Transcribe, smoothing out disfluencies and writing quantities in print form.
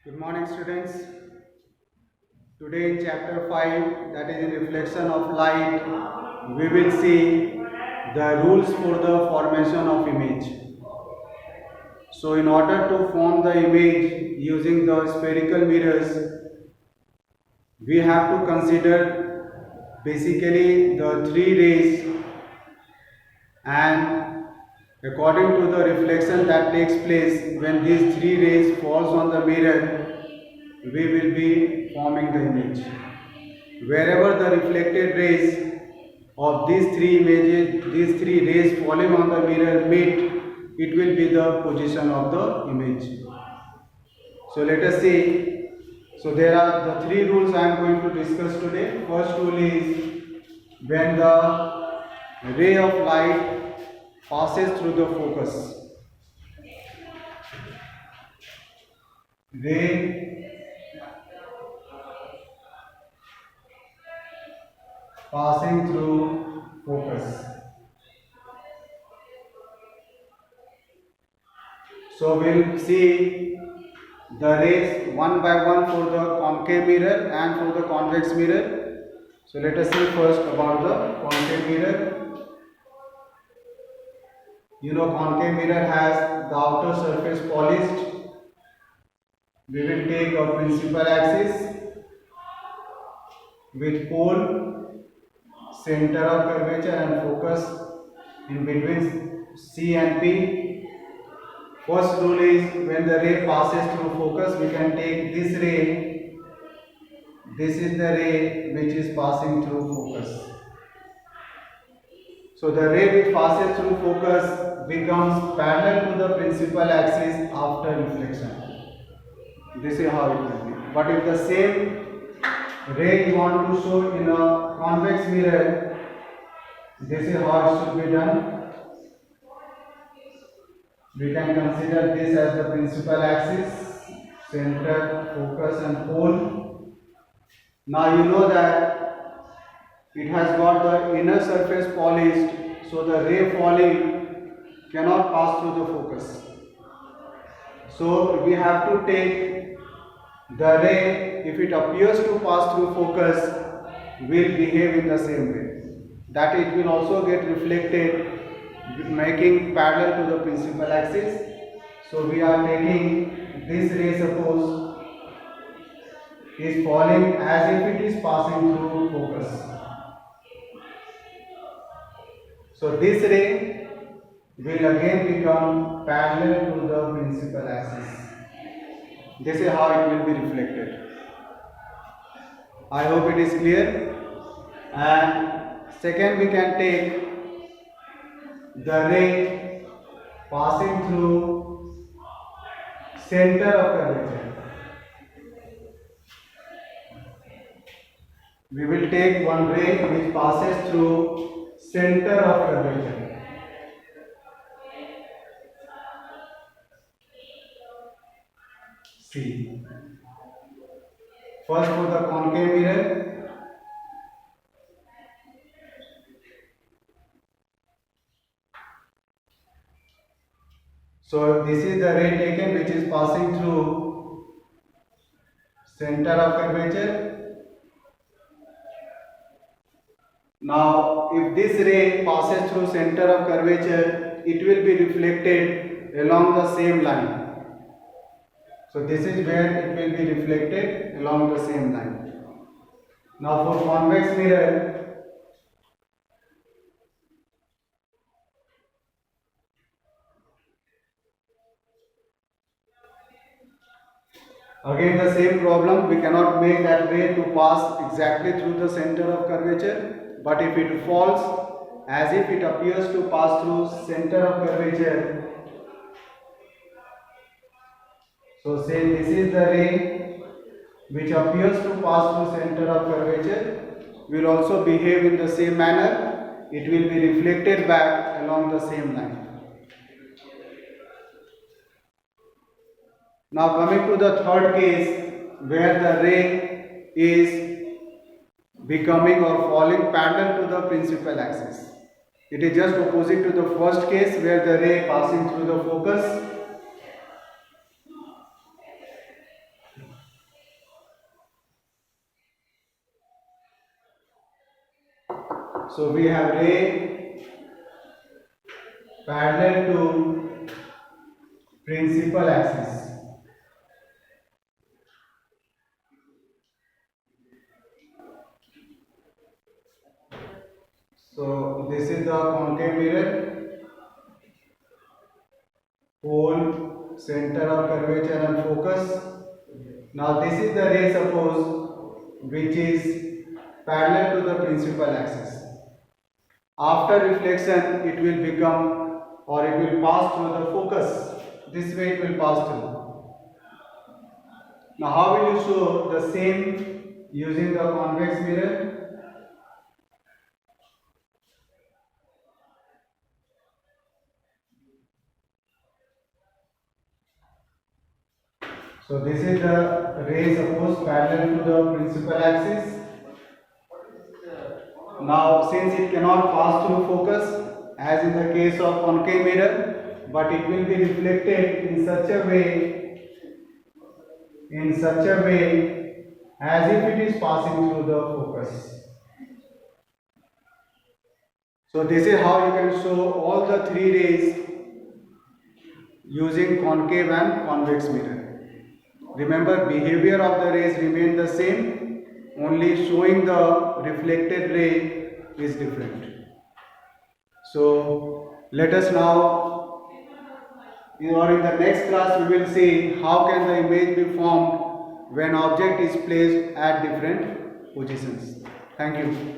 Good morning, students. Today in chapter 5, that is in reflection of light, we will see the rules for the formation of image. So in order to form the image using the spherical mirrors, we have to consider basically the three rays, and according to the reflection that takes place when these three rays falls on the mirror, we will be forming the image. Wherever the reflected rays of these three rays falling on the mirror meet, it will be the position of the image. So let us see. So there are the three rules I am going to discuss today. First rule is when the ray of light passes through the focus. Ray passing through focus. So we'll see the rays one by one for the concave mirror and for the convex mirror. So let us see first about the concave mirror. You know, concave mirror has the outer surface polished. We will take a principal axis with pole, center of curvature and focus in between C and P. First rule is when the ray passes through focus, we can take this ray. This is the ray which is passing through focus. So the ray which passes through focus becomes parallel to the principal axis after reflection. This is how it will be. But if the same ray you want to show in a convex mirror, this is how it should be done. We can consider this as the principal axis, center, focus and pole. Now you know that it has got the inner surface polished, so the ray falling cannot pass through the focus. So we have to take the ray, if it appears to pass through focus, will behave in the same way. That it will also get reflected, making parallel to the principal axis. So we are taking this ray, suppose, is falling as if it is passing through focus. So this ray will again become parallel to the principal axis. This is how it will be reflected. I hope it is clear. And second, we can take the ray passing through center of curvature. We will take one ray which passes through center of curvature. C. First for the concave mirror. So this is the ray taken which is passing through center of curvature. Now if this ray passes through center of curvature, it will be reflected along the same line. So this is where it will be reflected along the same line. Now for convex mirror, again the same problem, we cannot make that ray to pass exactly through the center of curvature, but if it falls as if it appears to pass through center of curvature, so say this is the ray which appears to pass through center of curvature, will also behave in the same manner, it will be reflected back along the same line. Now coming to the third case, where the ray is becoming or falling parallel to the principal axis. It is just opposite to the first case where the ray passing through the focus. So we have ray parallel to principal axis. So this is the concave mirror, pole, center of curvature and focus. Now this is the ray, suppose, which is parallel to the principal axis. After reflection it will become, or it will pass through the focus. This way it will pass through. Now how will you show the same using the convex mirror? So this is the ray, suppose, parallel to the principal axis. Now since it cannot pass through focus as in the case of concave mirror, but it will be reflected in such a way as if it is passing through the focus. So this is how you can show all the three rays using concave and convex mirror. Remember, behavior of the rays remain the same, only showing the reflected ray is different. So let us now, or in the next class we will see how can the image be formed when object is placed at different positions. Thank you.